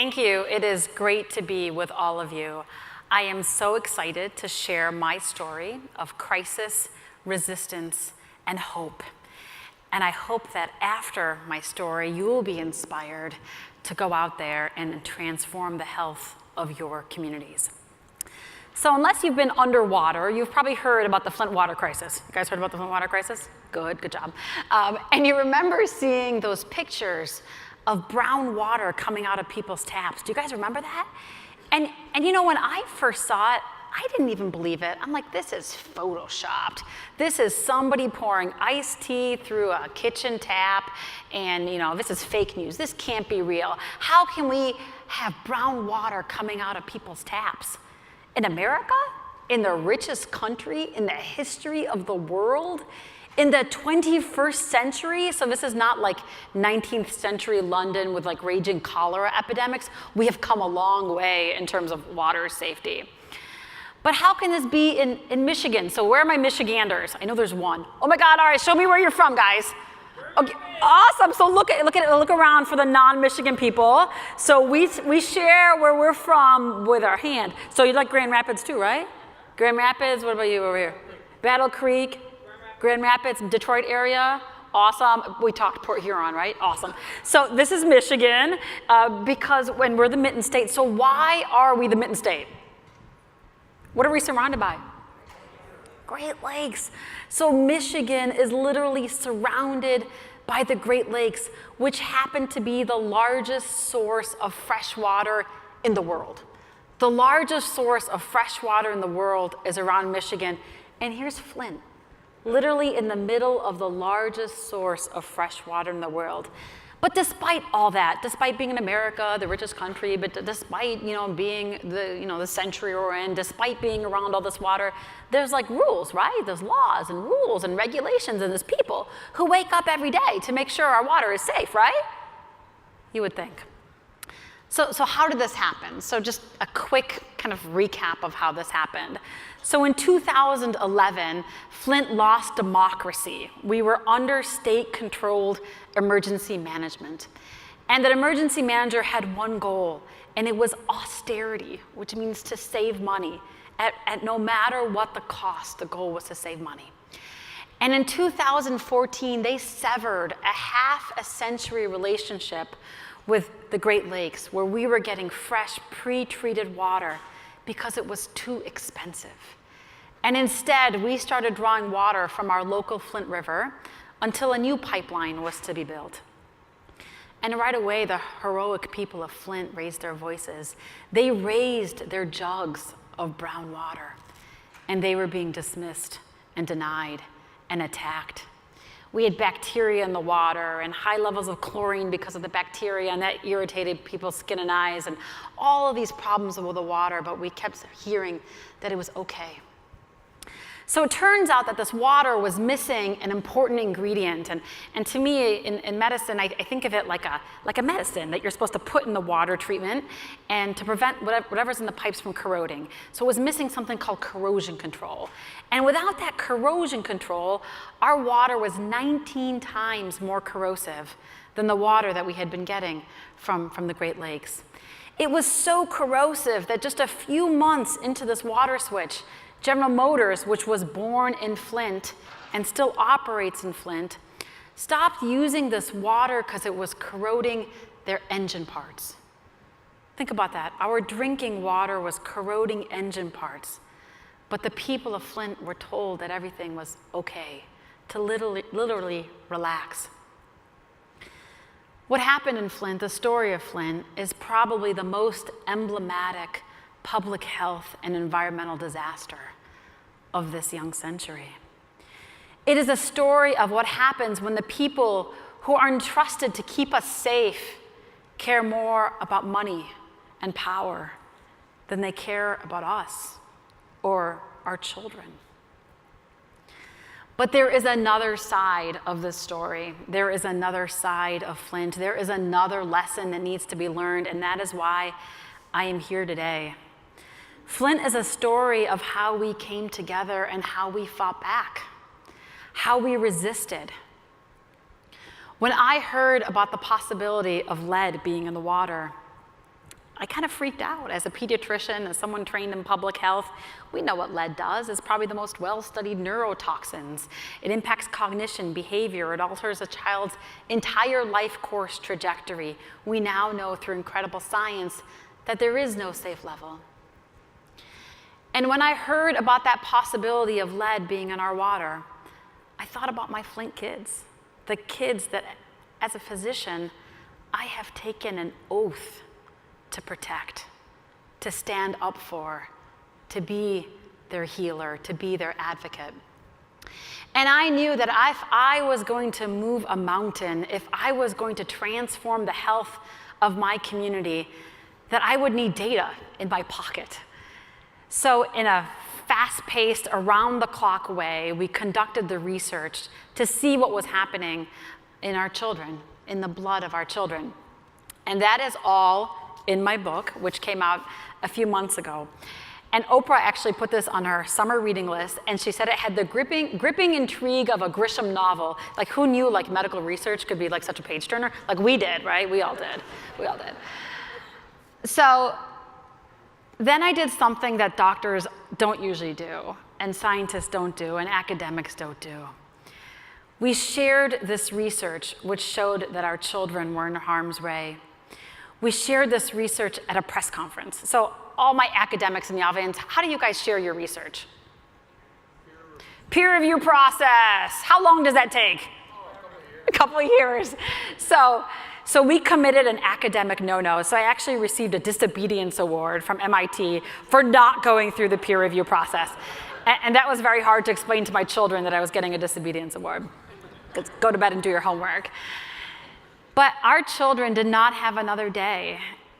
thank you. It is great to be with all of you. I am so excited to share my story of crisis, resistance, and hope. And I hope that after my story, you will be inspired to go out there and transform the health of your communities. So unless you've been underwater, you've probably heard about the Flint water crisis. You guys heard about the Flint water crisis? Good job. And you remember seeing those pictures of brown water coming out of people's taps. Do you guys remember that? And you know, when I first saw it, I didn't even believe it. I'm like, this is photoshopped. This is somebody pouring iced tea through a kitchen tap, and you know, this is fake news. This can't be real. How can we have brown water coming out of people's taps? In America? In the richest country in the history of the world? In the 21st century? So this is not like 19th century London with like raging cholera epidemics. We have come a long way in terms of water safety. But how can this be in Michigan? So where are my Michiganders? I know there's one. Oh my God, all right, show me where you're from, guys. Okay, awesome, so look around for the non-Michigan people. So we share where we're from with our hand. So you like Grand Rapids too, right? Grand Rapids, what about you over here? Battle Creek, Grand Rapids, Detroit area, awesome. We talked Port Huron, right? Awesome. So this is Michigan because when we're the Mitten State. So why are we the Mitten State? What are we surrounded by? Great Lakes. So Michigan is literally surrounded by the Great Lakes, which happen to be the largest source of fresh water in the world. The largest source of fresh water in the world is around Michigan. And here's Flint, literally in the middle of the largest source of fresh water in the world. But despite all that, despite being in America, the richest country, but despite being the century we're in, despite being around all this water, there's like rules, right? There's laws and rules and regulations, and there's people who wake up every day to make sure our water is safe, right? You would think. So how did this happen? So just a quick kind of recap of how this happened. So in 2011, Flint lost democracy. We were under state-controlled emergency management. And that emergency manager had one goal, and it was austerity, which means to save money. At no matter what the cost, the goal was to save money. And in 2014, they severed a half-a-century relationship with the Great Lakes, where we were getting fresh, pre-treated water because it was too expensive. And instead, we started drawing water from our local Flint River until a new pipeline was to be built. And right away, the heroic people of Flint raised their voices. They raised their jugs of brown water, and they were being dismissed and denied and attacked. We had bacteria in the water and high levels of chlorine because of the bacteria, and that irritated people's skin and eyes and all of these problems with the water, but we kept hearing that it was okay. So it turns out that this water was missing an important ingredient, and to me, in medicine, I think of it like a medicine that you're supposed to put in the water treatment and to prevent whatever's in the pipes from corroding. So it was missing something called corrosion control. And without that corrosion control, our water was 19 times more corrosive than the water that we had been getting from the Great Lakes. It was so corrosive that just a few months into this water switch, General Motors, which was born in Flint and still operates in Flint, stopped using this water because it was corroding their engine parts. Think about that. Our drinking water was corroding engine parts, but the people of Flint were told that everything was okay, to literally relax. What happened in Flint, the story of Flint, is probably the most emblematic public health and environmental disaster of this young century. It is a story of what happens when the people who are entrusted to keep us safe care more about money and power than they care about us or our children. But there is another side of this story. There is another side of Flint. There is another lesson that needs to be learned, and that is why I am here today. Flint is a story of how we came together and how we fought back, how we resisted. When I heard about the possibility of lead being in the water, I kind of freaked out. As a pediatrician, as someone trained in public health, we know what lead does. It's probably the most well-studied neurotoxins. It impacts cognition, behavior. It alters a child's entire life course trajectory. We now know through incredible science that there is no safe level. And when I heard about that possibility of lead being in our water, I thought about my Flint kids, the kids that, as a physician, I have taken an oath to protect, to stand up for, to be their healer, to be their advocate. And I knew that if I was going to move a mountain, if I was going to transform the health of my community, that I would need data in my pocket. So in a fast-paced, around-the-clock way, we conducted the research to see what was happening in our children, in the blood of our children. And that is all in my book, which came out a few months ago. And Oprah actually put this on her summer reading list, and she said it had the gripping intrigue of a Grisham novel. Like, who knew like medical research could be like such a page turner? Like, we did, right? We all did. We all did. So then I did something that doctors don't usually do, and scientists don't do, and academics don't do. We shared this research, which showed that our children were in harm's way. We shared this research at a press conference. So all my academics in the audience, how do you guys share your research? Peer review process. How long does that take? A couple of years. So we committed an academic no-no. So I actually received a disobedience award from MIT for not going through the peer review process. And that was very hard to explain to my children that I was getting a disobedience award. Go to bed and do your homework. But our children did not have another day.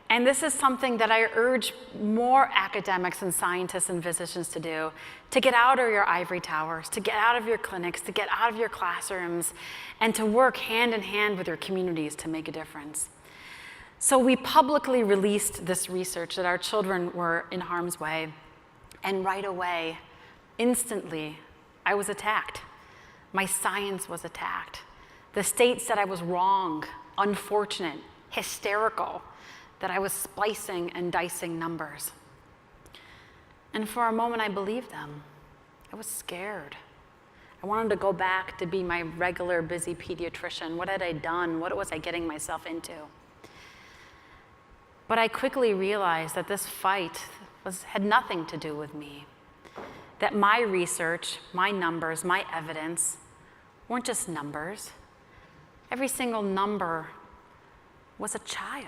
And this is something that I urge more academics and scientists and physicians to do, to get out of your ivory towers, to get out of your clinics, to get out of your classrooms, and to work hand in hand with your communities to make a difference. So we publicly released this research that our children were in harm's way. And right away, instantly, I was attacked. My science was attacked. The state said I was wrong, unfortunate, hysterical, that I was splicing and dicing numbers. And for a moment, I believed them. I was scared. I wanted to go back to be my regular, busy pediatrician. What had I done? What was I getting myself into? But I quickly realized that this fight had nothing to do with me. That my research, my numbers, my evidence weren't just numbers. Every single number was a child.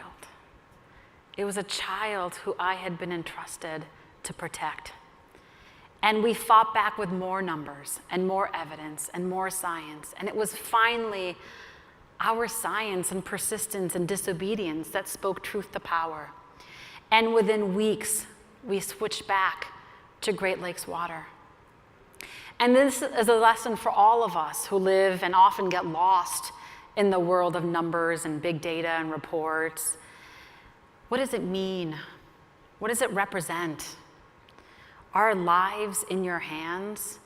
It was a child who I had been entrusted to protect. And we fought back with more numbers and more evidence and more science. And it was finally our science and persistence and disobedience that spoke truth to power. And within weeks, we switched back to Great Lakes water. And this is a lesson for all of us who live and often get lost in the world of numbers and big data and reports. What does it mean? What does it represent? Our lives in your hands?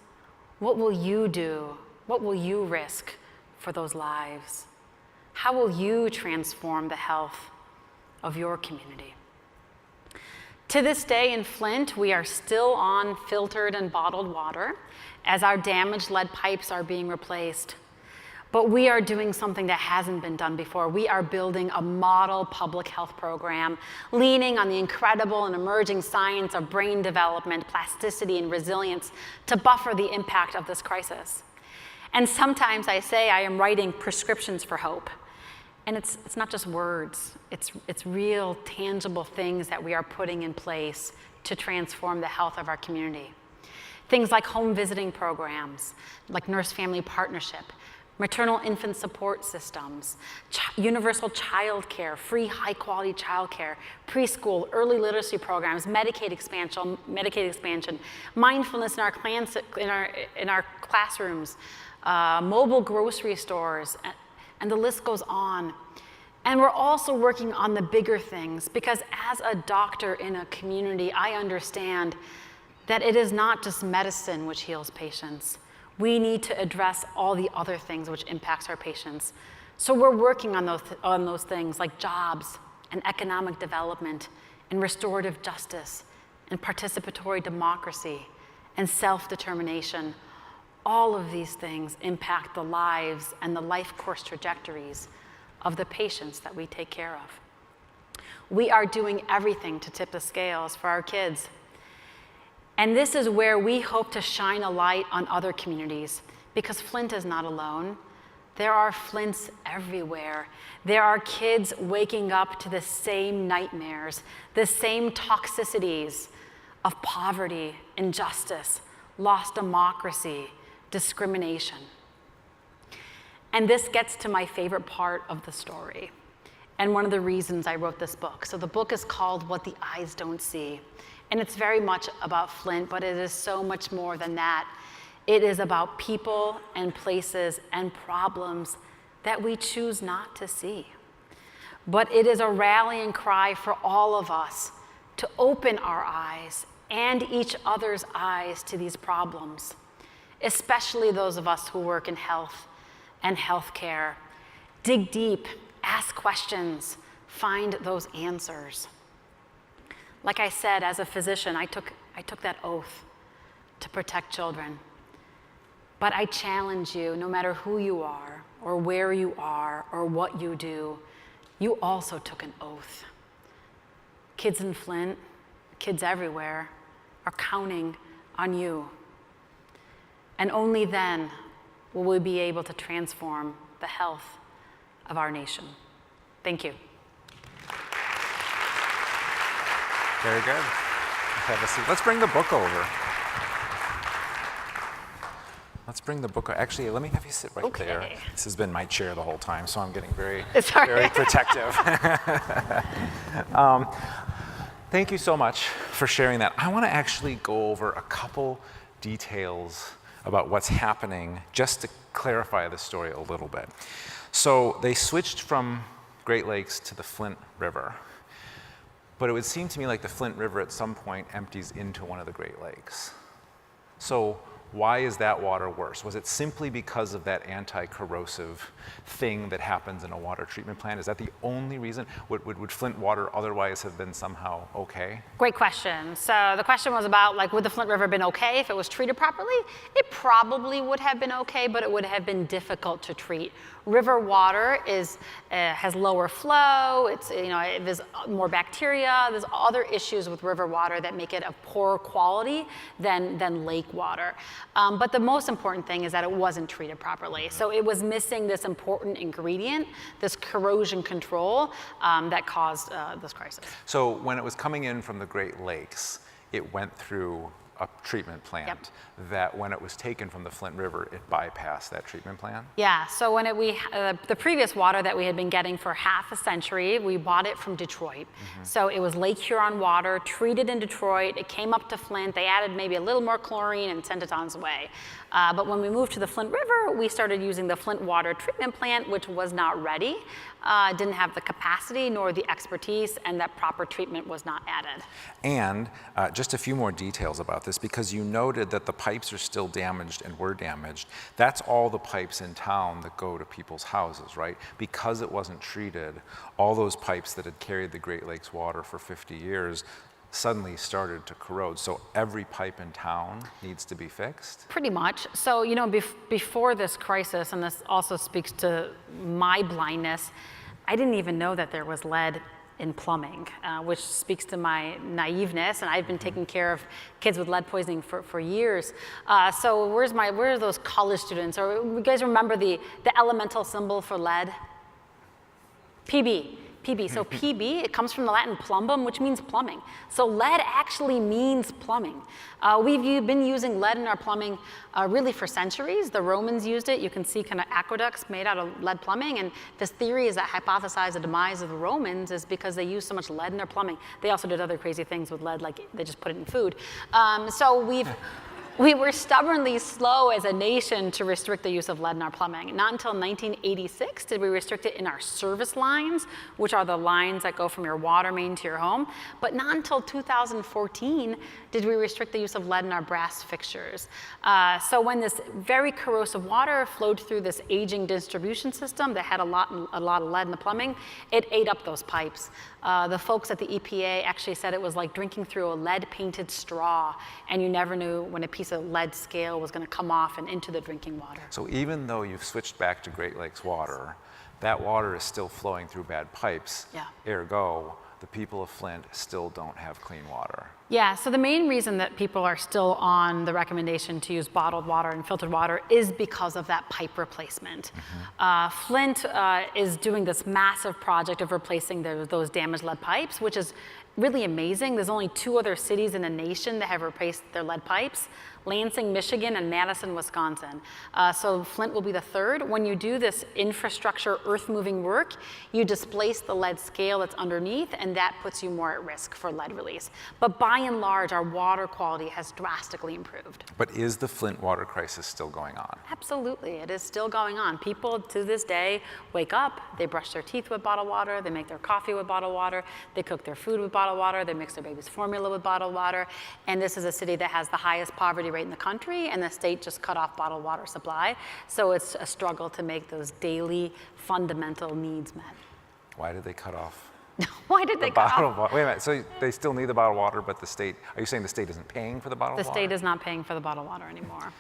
What will you do? What will you risk for those lives? How will you transform the health of your community? To this day in Flint, we are still on filtered and bottled water as our damaged lead pipes are being replaced. But we are doing something that hasn't been done before. We are building a model public health program, leaning on the incredible and emerging science of brain development, plasticity, and resilience to buffer the impact of this crisis. And sometimes I say I am writing prescriptions for hope. And it's not just words. It's real, tangible things that we are putting in place to transform the health of our community. Things like home visiting programs, like nurse-family partnership, maternal infant support systems, universal child care, free high-quality child care, preschool, early literacy programs, Medicaid expansion, mindfulness in our classrooms, mobile grocery stores, and the list goes on. And we're also working on the bigger things, because as a doctor in a community, I understand that it is not just medicine which heals patients. We need to address all the other things which impacts our patients. So we're working on those things like jobs, and economic development and restorative justice and participatory democracy and self-determination. All of these things impact the lives and the life course trajectories of the patients that we take care of. We are doing everything to tip the scales for our kids. And this is where we hope to shine a light on other communities, because Flint is not alone. There are Flints everywhere. There are kids waking up to the same nightmares, the same toxicities of poverty, injustice, lost democracy, discrimination. And this gets to my favorite part of the story, and one of the reasons I wrote this book. So the book is called What the Eyes Don't See. And it's very much about Flint, but it is so much more than that. It is about people and places and problems that we choose not to see. But it is a rallying cry for all of us to open our eyes and each other's eyes to these problems, especially those of us who work in health and healthcare. Dig deep, ask questions, find those answers. Like I said, as a physician, I took that oath to protect children. But I challenge you, no matter who you are, or where you are, or what you do, you also took an oath. Kids in Flint, kids everywhere, are counting on you. And only then will we be able to transform the health of our nation. Thank you. Very good. Have a seat. Let's bring the book over. Let's bring the book. Actually, let me have you sit right there. This has been my chair the whole time, so I'm getting very protective. Thank you so much for sharing that. I want to actually go over a couple details about what's happening, just to clarify the story a little bit. So they switched from Great Lakes to the Flint River. But it would seem to me like the Flint River at some point empties into one of the Great Lakes. So why is that water worse? Was it simply because of that anti-corrosive thing that happens in a water treatment plant? Is that the only reason? Would Flint water otherwise have been somehow okay? Great question. So the question was about, like, would the Flint River have been okay if it was treated properly? It probably would have been okay, but it would have been difficult to treat. River water has lower flow. There's more bacteria. There's other issues with river water that make it of poorer quality than lake water. But the most important thing is that it wasn't treated properly. So it was missing this important ingredient, this corrosion control that caused this crisis. So when it was coming in from the Great Lakes, it went through a treatment plant that when it was taken from the Flint River, it bypassed that treatment plant? Yeah, so when the previous water that we had been getting for half a century, we bought it from Detroit. So it was Lake Huron water, treated in Detroit. It came up to Flint. They added maybe a little more chlorine and sent it on its way. But when we moved to the Flint River, we started using the Flint water treatment plant, which was not ready, didn't have the capacity nor the expertise, and that proper treatment was not added. And just a few more details about this, because you noted that the pipes are still damaged and were damaged. That's all the pipes in town that go to people's houses, right? Because it wasn't treated, all those pipes that had carried the Great Lakes water for 50 years suddenly started to corrode. So every pipe in town needs to be fixed? Pretty much. So, before this crisis, and this also speaks to my blindness, I didn't even know that there was lead in plumbing, which speaks to my naiveness, and I've been taking care of kids with lead poisoning for years. So where are those college students? Or you guys remember the elemental symbol for lead? PB. So PB, it comes from the Latin plumbum, which means plumbing. So lead actually means plumbing. We've been using lead in our plumbing really for centuries. The Romans used it. You can see kind of aqueducts made out of lead plumbing. And this theory is that hypothesized the demise of the Romans is because they used so much lead in their plumbing. They also did other crazy things with lead, like they just put it in food. So we've We were stubbornly slow as a nation to restrict the use of lead in our plumbing. Not until 1986 did we restrict it in our service lines, which are the lines that go from your water main to your home. But not until 2014 did we restrict the use of lead in our brass fixtures. So when this very corrosive water flowed through this aging distribution system that had a lot of lead in the plumbing, it ate up those pipes. The folks at the EPA actually said it was like drinking through a lead-painted straw, and you never knew when a piece of lead scale was going to come off and into the drinking water. So even though you've switched back to Great Lakes water, that water is still flowing through bad pipes. Yeah. Ergo, the people of Flint still don't have clean water. Yeah, so the main reason that people are still on the recommendation to use bottled water and filtered water is because of that pipe replacement. Flint is doing this massive project of replacing those damaged lead pipes, which is really amazing. There's only 2 other cities in the nation that have replaced their lead pipes: Lansing, Michigan, and Madison, Wisconsin. So Flint will be the 3rd. When you do this infrastructure earth-moving work, you displace the lead scale that's underneath, and that puts you more at risk for lead release. But by and large, our water quality has drastically improved. But is the Flint water crisis still going on? Absolutely, it is still going on. People to this day wake up, they brush their teeth with bottled water, they make their coffee with bottled water, they cook their food with bottled water, they mix their baby's formula with bottled water. And this is a city that has the highest poverty rate in the country, and the state just cut off bottled water supply. So it's a struggle to make those daily fundamental needs met. Why did they cut off? Why did they cut off? Wait a minute, so they still need the bottled water, but the state, are you saying the state isn't paying for the bottled water? The state is not paying for the bottled water anymore.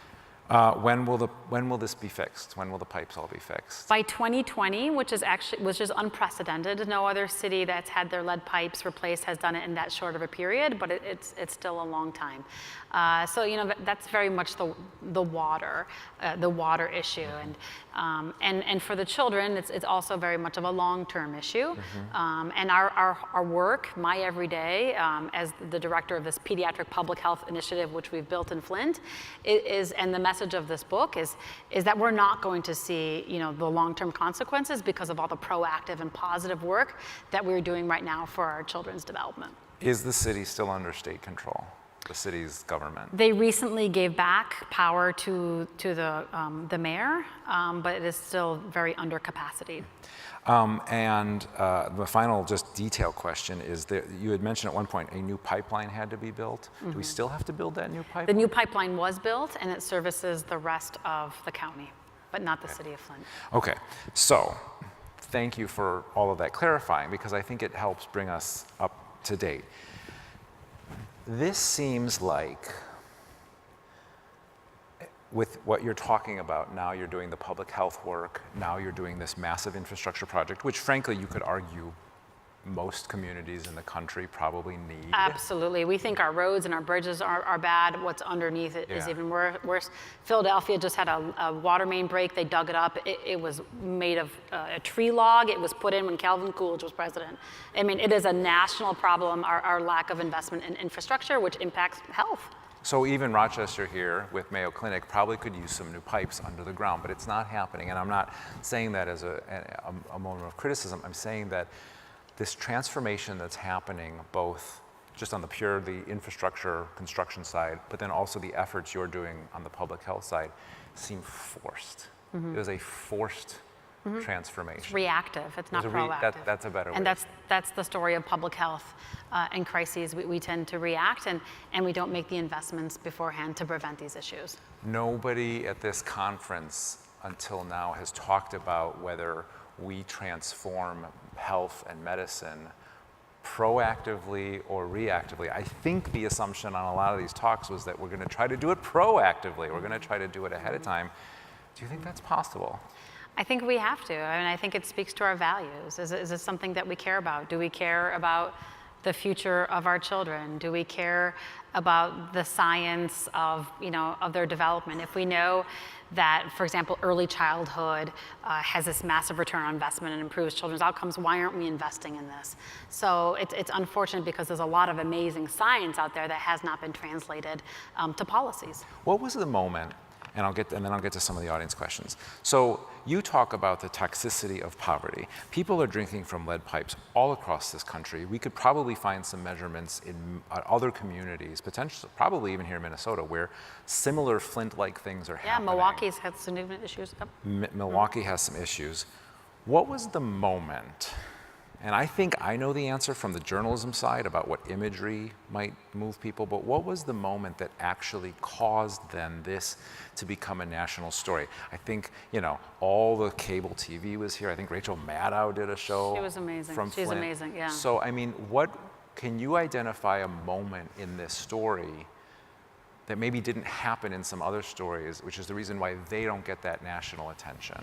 When will this be fixed? When will the pipes all be fixed? By 2020, which is unprecedented. No other city that's had their lead pipes replaced has done it in that short of a period, but it's still a long time. So that's very much the water issue, and for the children, it's also very much of a long-term issue. And our work, my everyday, as the director of this pediatric public health initiative, which we've built in Flint, and the message of this book is that we're not going to see the long-term consequences because of all the proactive and positive work that we're doing right now for our children's development. Is the city still under state control? The city's government? They recently gave back power to the mayor, but it is still very under capacity. And the final just detail question is that you had mentioned at one point a new pipeline had to be built. Do we still have to build that new pipeline? The new pipeline was built, and it services the rest of the county, but not the city of Flint. Okay, so thank you for all of that clarifying, because I think it helps bring us up to date. This seems like, with what you're talking about, now you're doing the public health work, now you're doing this massive infrastructure project, which frankly you could argue most communities in the country probably need. Absolutely. We think our roads and our bridges are bad. What's underneath it is even worse. Philadelphia just had a water main break. They dug it up. It was made of a tree log. It was put in when Calvin Coolidge was president. I mean, it is a national problem, our lack of investment in infrastructure, which impacts health. So even Rochester here with Mayo Clinic probably could use some new pipes under the ground, but it's not happening. And I'm not saying that as a moment of criticism. I'm saying that this transformation that's happening both just on the infrastructure construction side, but then also the efforts you're doing on the public health side seem forced. It was a forced transformation. It's reactive, it's not proactive. That's a better way. And that's the story of public health and crises. We tend to react and we don't make the investments beforehand to prevent these issues. Nobody at this conference until now has talked about whether we transform health and medicine proactively or reactively. I think the assumption on a lot of these talks was that we're going to try to do it proactively. We're going to try to do it ahead of time. Do you think that's possible? I think we have to. I mean, I think it speaks to our values. Is it something that we care about? Do we care about the future of our children? Do we care about the science of their development? If we know that, for example, early childhood has this massive return on investment and improves children's outcomes, why aren't we investing in this? So it's unfortunate because there's a lot of amazing science out there that has not been translated to policies. What was the moment and then I'll get to some of the audience questions. So you talk about the toxicity of poverty. People are drinking from lead pipes all across this country. We could probably find some measurements in other communities, potentially, probably even here in Minnesota, where similar Flint-like things are happening. Yeah, Milwaukee's had significant issues. Yep. Milwaukee has some issues. What was the moment? And I think I know the answer from the journalism side about what imagery might move people, but what was the moment that actually caused then this to become a national story? I think, all the cable TV was here. I think Rachel Maddow did a show. She was amazing. She's Flint. Amazing, yeah. So, can you identify a moment in this story that maybe didn't happen in some other stories, which is the reason why they don't get that national attention?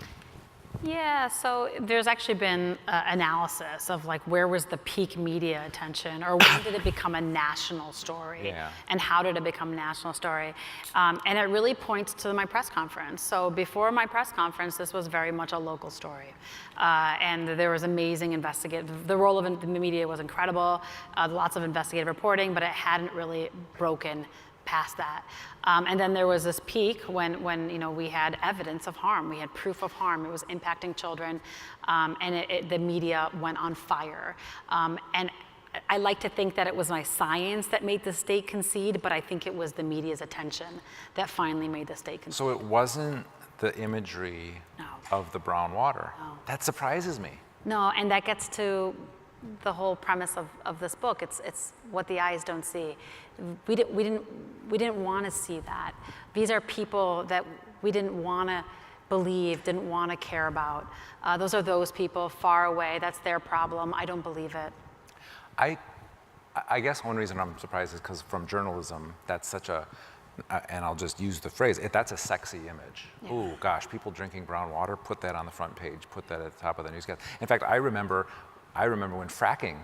Yeah, so there's actually been analysis of where was the peak media attention, or when did it become a national story, and how did it become a national story? And it really points to my press conference. So before my press conference, this was very much a local story. And there was amazing investigative, the role of the media was incredible, lots of investigative reporting, but it hadn't really broken past that. And then there was this peak when we had evidence of harm. We had proof of harm. It was impacting children, and the media went on fire. And I like to think that it was my science that made the state concede, but I think it was the media's attention that finally made the state concede. So it wasn't the imagery of the brown water. No. That surprises me. No, and that gets to the whole premise of this book. It's what the eyes don't see. We didn't want to see that. These are people that we didn't want to believe, didn't want to care about. Those are those people far away. That's their problem. I don't believe it. I guess one reason I'm surprised is because from journalism, that's such a, and I'll just use the phrase, that's a sexy image. Yeah. Ooh, gosh, people drinking brown water, put that on the front page, put that at the top of the newscast. In fact, I remember when fracking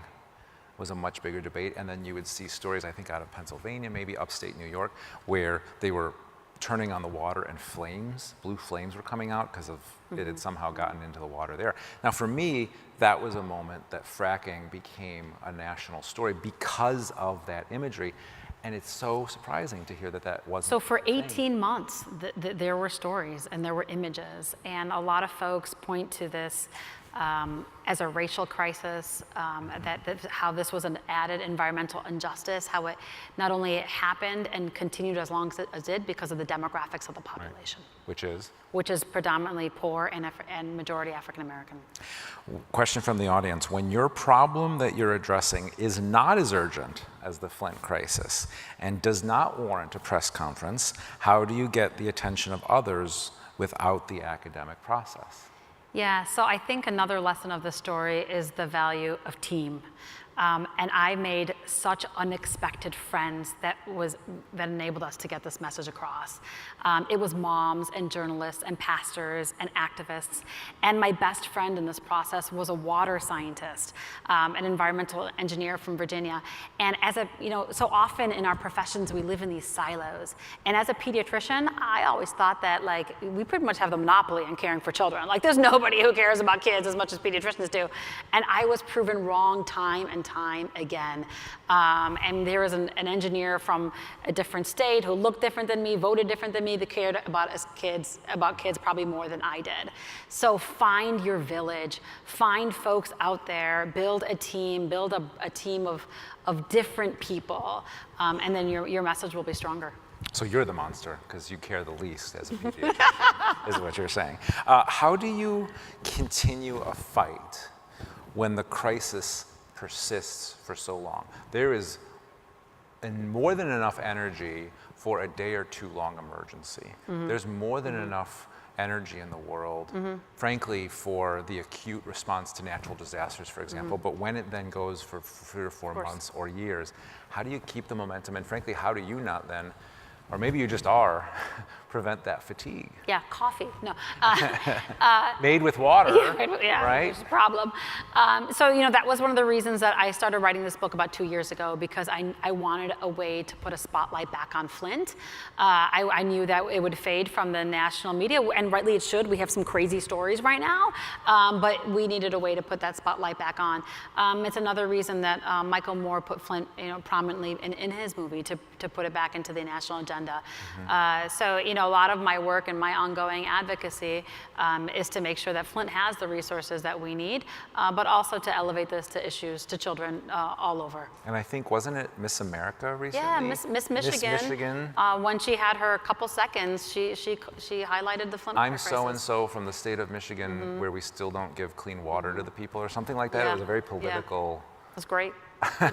was a much bigger debate, and then you would see stories, I think out of Pennsylvania, maybe upstate New York, where they were turning on the water and blue flames were coming out because of it had somehow gotten into the water there. Now for me, that was a moment that fracking became a national story because of that imagery. And it's so surprising to hear that wasn't. So for 18 months, there were stories and there were images, and a lot of folks point to this as a racial crisis, how this was an added environmental injustice, how it not only happened and continued as long as it did because of the demographics of the population. Right. Which is predominantly poor and majority African American. Question from the audience. When your problem that you're addressing is not as urgent as the Flint crisis and does not warrant a press conference, how do you get the attention of others without the academic process? Yeah, so I think another lesson of the story is the value of team. And I made such unexpected friends that enabled us to get this message across. It was moms and journalists and pastors and activists. And my best friend in this process was a water scientist, an environmental engineer from Virginia. And so often in our professions, we live in these silos. And as a pediatrician, I always thought that we pretty much have the monopoly on caring for children. There's nobody who cares about kids as much as pediatricians do. And I was proven wrong time and time again. And there was an engineer from a different state who looked different than me, voted different than me, that cared about kids probably more than I did. So find your village, find folks out there, build a team, build a team of different people, and then your message will be stronger. So you're the monster because you care the least as a pediatrician, is what you're saying. How do you continue a fight when the crisis persists for so long? There is more than enough energy for a day or two long emergency. There's more than enough energy in the world, frankly, for the acute response to natural disasters, for example. But when it then goes for 3 or 4 months or years, how do you keep the momentum? And frankly, how do you not then, or maybe you just are, prevent that fatigue? Yeah, coffee. No. Made with water, right? There's a problem. So that was one of the reasons that I started writing this book about 2 years ago, because I wanted a way to put a spotlight back on Flint. I knew that it would fade from the national media, and rightly it should. We have some crazy stories right now, but we needed a way to put that spotlight back on. It's another reason that Michael Moore put Flint prominently in his movie to put it back into the national agenda. So a lot of my work and my ongoing advocacy is to make sure that Flint has the resources that we need, but also to elevate this to issues to children all over. And I think, wasn't it Miss America recently? Yeah, Miss Michigan. Miss Michigan. When she had her couple seconds, she highlighted the Flint water I'm crisis. so-and-so from the state of Michigan where we still don't give clean water to the people or something like that. Yeah. It was a very political... It was great.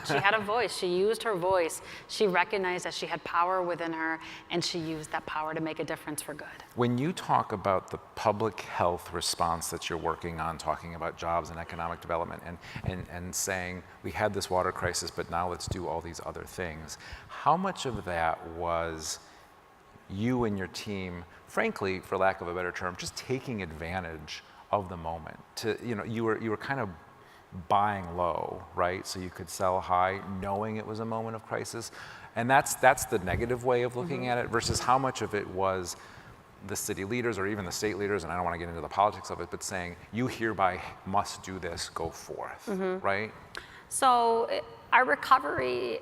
She had a voice. She used her voice. She recognized that she had power within her, and she used that power to make a difference for good. When you talk about the public health response that you're working on, talking about jobs and economic development and saying, we had this water crisis, but now let's do all these other things, how much of that was you and your team, frankly, for lack of a better term, just taking advantage of the moment? You were kind of buying low, right? So you could sell high knowing it was a moment of crisis. And that's the negative way of looking at it versus how much of it was the city leaders or even the state leaders, and I don't want to get into the politics of it, but saying, you hereby must do this, go forth, right? So our recovery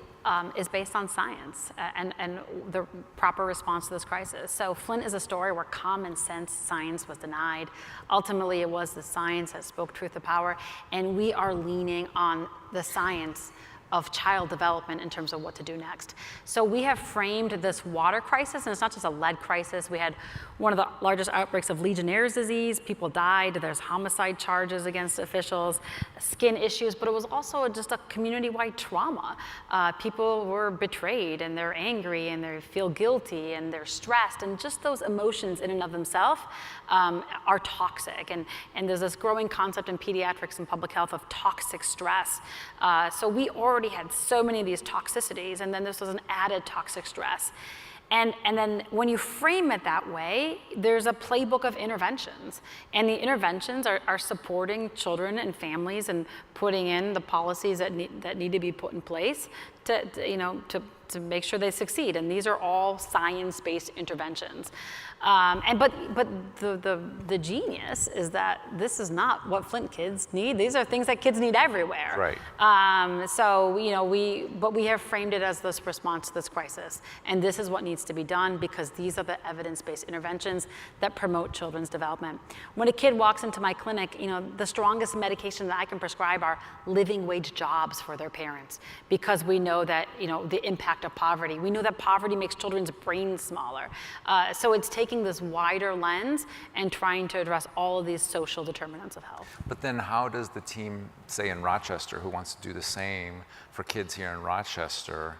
is based on science and the proper response to this crisis. So Flint is a story where common sense science was denied. Ultimately, it was the science that spoke truth to power, and we are leaning on the science of child development in terms of what to do next. So we have framed this water crisis, and it's not just a lead crisis. We had one of the largest outbreaks of Legionnaire's disease. People died. There's homicide charges against officials, skin issues, but it was also just a community-wide trauma. People were betrayed, and they're angry, and they feel guilty, and they're stressed, and just those emotions in and of themselves are toxic. And there's this growing concept in pediatrics and public health of toxic stress. So we already had so many of these toxicities, and then this was an added toxic stress. And then when you frame it that way, there's a playbook of interventions. And the interventions are supporting children and families and putting in the policies that need to be put in place to make sure they succeed. And these are all science-based interventions. But the genius is that this is not what Flint kids need. These are things that kids need everywhere. Right. So we have framed it as this response to this crisis, and this is what needs to be done because these are the evidence-based interventions that promote children's development. When a kid walks into my clinic, the strongest medication that I can prescribe are living wage jobs for their parents because we know that the impact of poverty. We know that poverty makes children's brains smaller. So it's taking this wider lens and trying to address all of these social determinants of health. But then how does the team, say in Rochester, who wants to do the same for kids here in Rochester,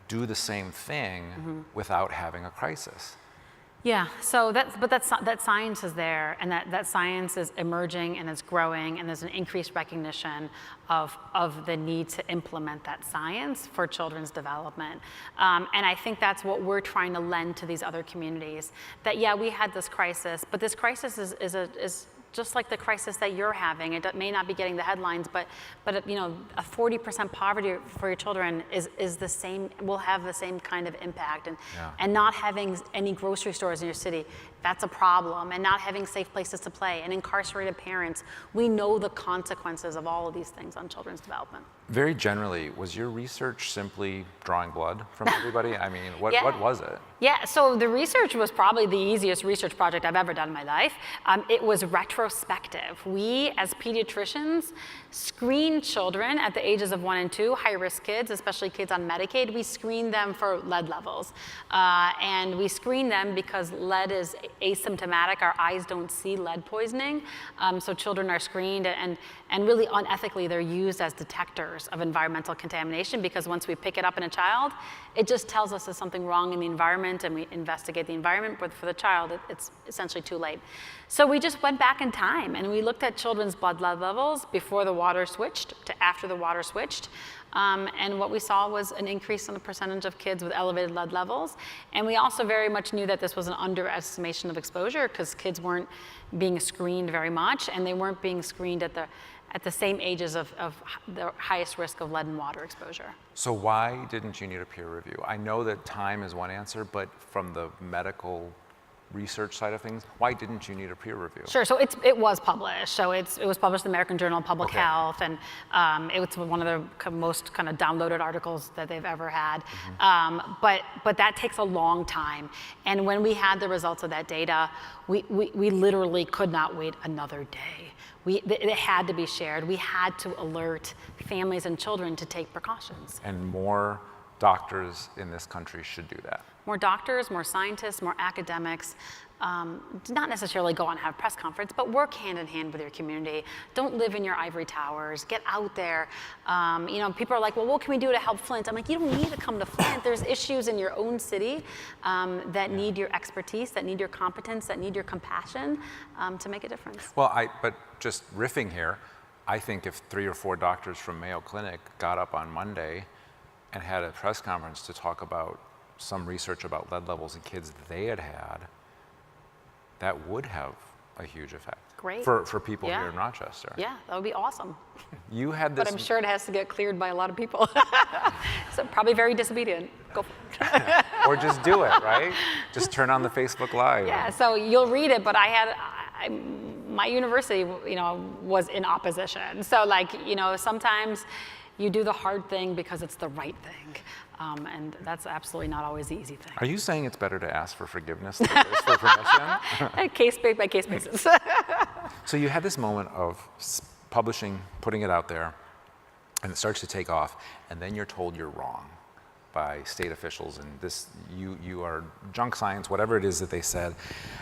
do the same thing without having a crisis? Yeah, so that science is there, and that science is emerging and it's growing, and there's an increased recognition of the need to implement that science for children's development. And I think that's what we're trying to lend to these other communities. That yeah, we had this crisis, but this crisis is just like the crisis that you're having. It may not be getting the headlines, but a 40% poverty for your children is the same, will have the same kind of impact. And not having any grocery stores in your city, that's a problem. And not having safe places to play, and incarcerated parents. We know the consequences of all of these things on children's development. Very generally, was your research simply drawing blood from everybody? I mean, what was it? Yeah, so the research was probably the easiest research project I've ever done in my life. It was retrospective. We, as pediatricians, screen children at the ages of 1 and 2, high-risk kids, especially kids on Medicaid. We screen them for lead levels. And we screen them because lead is asymptomatic. Our eyes don't see lead poisoning. So children are screened, and really unethically, they're used as detectors of environmental contamination because once we pick it up in a child, it just tells us there's something wrong in the environment, and we investigate the environment, but for the child, it's essentially too late. So we just went back in time, and we looked at children's blood lead levels before the water switched to after the water switched. And what we saw was an increase in the percentage of kids with elevated lead levels. And we also very much knew that this was an underestimation of exposure because kids weren't being screened very much, and they weren't being screened at the same ages of the highest risk of lead and water exposure. So why didn't you need a peer review? I know that time is one answer, but from the medical research side of things, why didn't you need a peer review? Sure, so it was published. So it was published in the American Journal of Public Okay. Health, and it was one of the most kind of downloaded articles that they've ever had. But that takes a long time. And when we had the results of that data, we literally could not wait another day. It had to be shared. We had to alert families and children to take precautions. And more doctors in this country should do that. More doctors, more scientists, more academics. Not necessarily go and have press conference, but work hand in hand with your community. Don't live in your ivory towers. Get out there. People are like, well, what can we do to help Flint? I'm like, you don't need to come to Flint. There's issues in your own city that need your expertise, that need your competence, that need your compassion to make a difference. Well, but just riffing here, I think if 3 or 4 doctors from Mayo Clinic got up on Monday and had a press conference to talk about some research about lead levels in kids they had, that would have a huge effect. Great. For people here in Rochester. Yeah, that would be awesome. You had this. But I'm sure it has to get cleared by a lot of people. So probably very disobedient. Go for it. Or just do it, right? Just turn on the Facebook Live. Yeah, so you'll read it, but my university, was in opposition. So sometimes you do the hard thing because it's the right thing. And that's absolutely not always the easy thing. Are you saying it's better to ask for forgiveness than ask for permission? Case by case basis. So you had this moment of publishing, putting it out there, and it starts to take off, and then you're told you're wrong by state officials, and you are junk science, whatever it is that they said.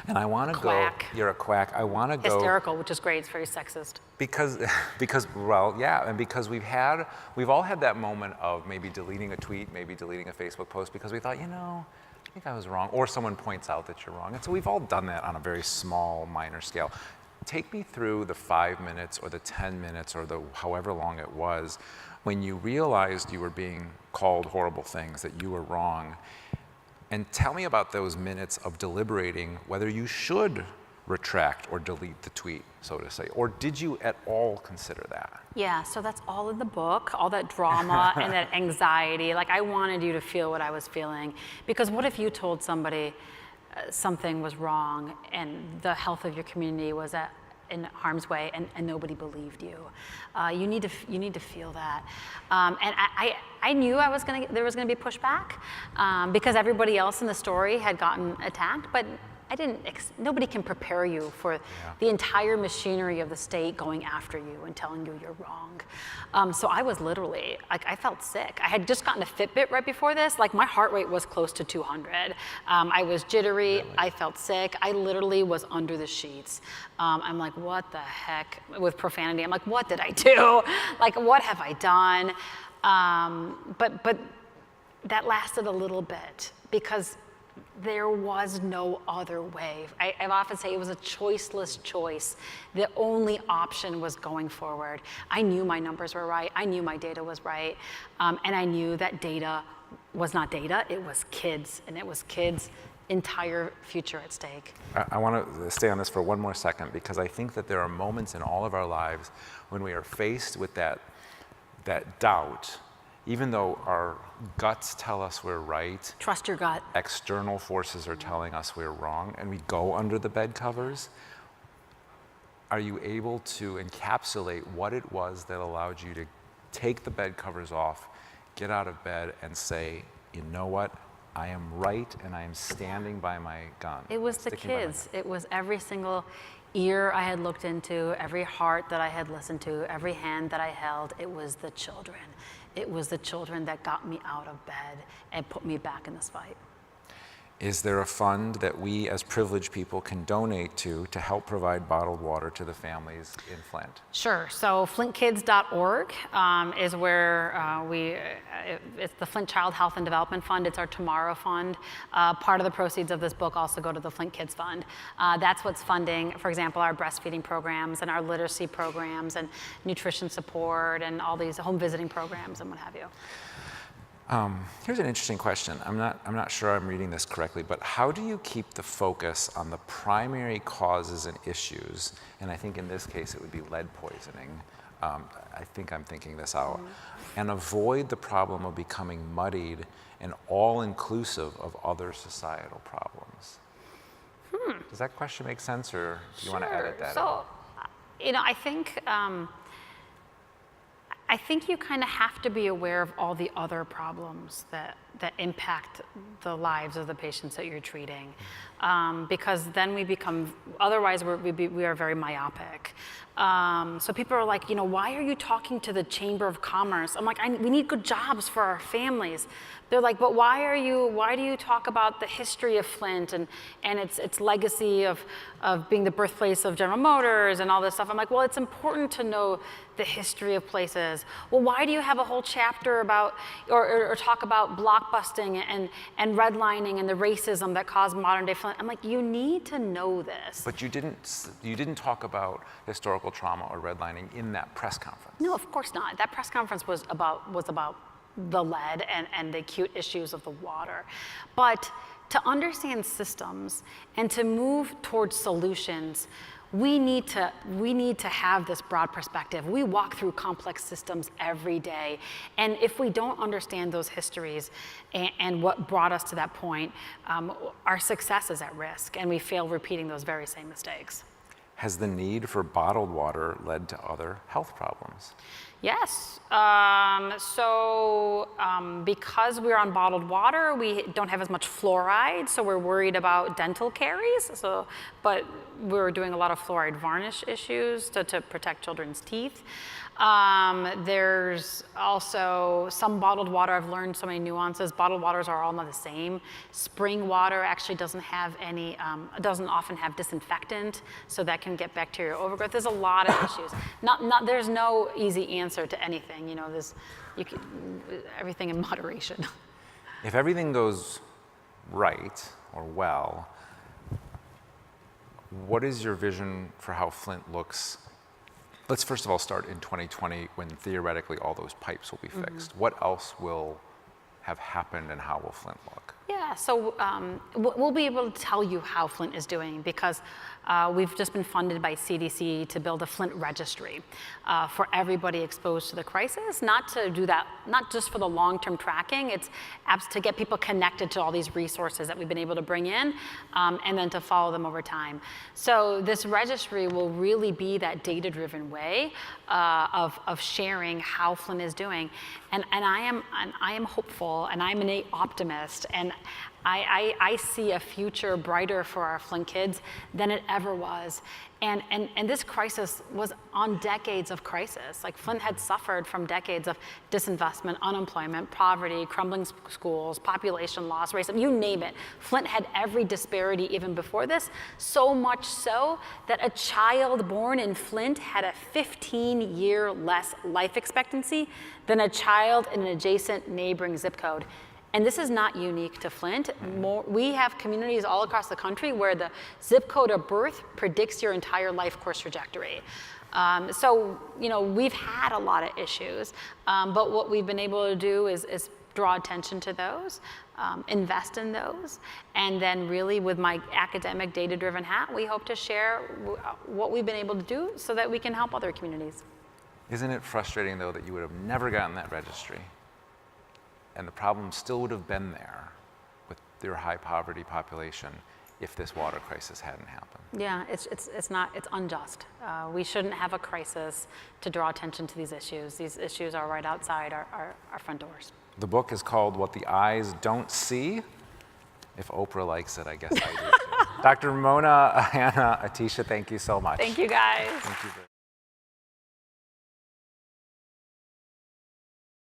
And I want to go. You're a quack. I want to go. Hysterical, which is great. It's very sexist. Because well, yeah, and because we've all had that moment of maybe deleting a tweet, maybe deleting a Facebook post because we thought, I think I was wrong, or someone points out that you're wrong. And so we've all done that on a very small, minor scale. Take me through the 5 minutes or the 10 minutes or the however long it was when you realized you were being called horrible things, that you were wrong. And tell me about those minutes of deliberating whether you should retract or delete the tweet, so to say. Or did you at all consider that? Yeah, so that's all in the book, all that drama and that anxiety. I wanted you to feel what I was feeling. Because what if you told somebody something was wrong and the health of your community was in harm's way and nobody believed you? You need to feel that. And I knew there was gonna be pushback because everybody else in the story had gotten attacked, but nobody can prepare you for the entire machinery of the state going after you and telling you you're wrong. So I was literally, I felt sick. I had just gotten a Fitbit right before this. My heart rate was close to 200. I was jittery. Really? I felt sick. I literally was under the sheets. I'm like, what the heck? With profanity. I'm like, what did I do? What have I done? But that lasted a little bit because there was no other way. I often say it was a choiceless choice. The only option was going forward. I knew my numbers were right. I knew my data was right. And I knew that data was not data, it was kids. And it was kids' entire future at stake. I want to stay on this for one more second because I think that there are moments in all of our lives when we are faced with that doubt. Even though our guts tell us we're right, trust your gut. External forces are telling us we're wrong, and we go under the bed covers. Are you able to encapsulate what it was that allowed you to take the bed covers off, get out of bed, and say, you know what? I am right, and I am standing by my gun. It was the kids. It was every single ear I had looked into, every heart that I had listened to, every hand that I held. It was the children. It was the children that got me out of bed and put me back in this fight. Is there a fund that we as privileged people can donate to help provide bottled water to the families in Flint? Sure. So flintkids.org is where it's the Flint Child Health and Development Fund. It's our Tomorrow Fund. Part of the proceeds of this book also go to the Flint Kids Fund. That's what's funding, for example, our breastfeeding programs and our literacy programs and nutrition support and all these home visiting programs and what have you. Here's an interesting question. I'm not sure I'm reading this correctly, but how do you keep the focus on the primary causes and issues? And I think in this case it would be lead poisoning. I think I'm thinking this out. And avoid the problem of becoming muddied and all-inclusive of other societal problems? Does that question make sense, or do you want to edit that? So, I think you kind of have to be aware of all the other problems that impact the lives of the patients that you're treating, because then otherwise we are very myopic. So people are like, why are you talking to the Chamber of Commerce? I'm like, we need good jobs for our families. They're like, but why do you talk about the history of Flint and its legacy of being the birthplace of General Motors and all this stuff? I'm like, well, it's important to know the history of places. Well, why do you have a whole chapter about, or talk about blockbusting and redlining and the racism that caused modern day Flint? I'm like, you need to know this. But you didn't talk about historical trauma or redlining in that press conference. No, of course not. That press conference was about the lead and the acute issues of the water. But to understand systems and to move towards solutions, we need to have this broad perspective. We walk through complex systems every day. And if we don't understand those histories and what brought us to that point, our success is at risk, and we fail repeating those very same mistakes. Has the need for bottled water led to other health problems? Yes. Because we're on bottled water, we don't have as much fluoride, so we're worried about dental caries. But we're doing a lot of fluoride varnish issues to protect children's teeth. There's also some bottled water. I've learned so many nuances. Bottled waters are all not the same. Spring water actually doesn't often have disinfectant, so that can get bacterial overgrowth. There's a lot of issues. There's no easy answer to anything. Everything in moderation. If everything goes right or well, what is your vision for how Flint looks? Let's first of all start in 2020, when theoretically all those pipes will be fixed. What else will have happened, and how will Flint look? Yeah, so we'll be able to tell you how Flint is doing, because we've just been funded by CDC to build a Flint registry for everybody exposed to the crisis, not to do that, not just for the long-term tracking, it's to get people connected to all these resources that we've been able to bring in, and then to follow them over time. So this registry will really be that data-driven way of sharing how Flint is doing. And I am hopeful, and I'm an optimist, and I see a future brighter for our Flint kids than it ever was. And this crisis was on decades of crisis. Like, Flint had suffered from decades of disinvestment, unemployment, poverty, crumbling schools, population loss, racism, you name it. Flint had every disparity even before this, so much so that a child born in Flint had a 15-year less life expectancy than a child in an adjacent neighboring zip code. And this is not unique to Flint. We have communities all across the country where the zip code of birth predicts your entire life course trajectory. So we've had a lot of issues, but what we've been able to do is draw attention to those, invest in those, and then really, with my academic data-driven hat, we hope to share what we've been able to do so that we can help other communities. Isn't it frustrating, though, that you would have never gotten that registry, and the problem still would have been there with your high poverty population if this water crisis hadn't happened? Yeah, it's unjust. We shouldn't have a crisis to draw attention to these issues. These issues are right outside our front doors. The book is called What the Eyes Don't See. If Oprah likes it, I guess I do too. Dr. Mona Hanna-Attisha, thank you so much. Thank you, guys. Thank you.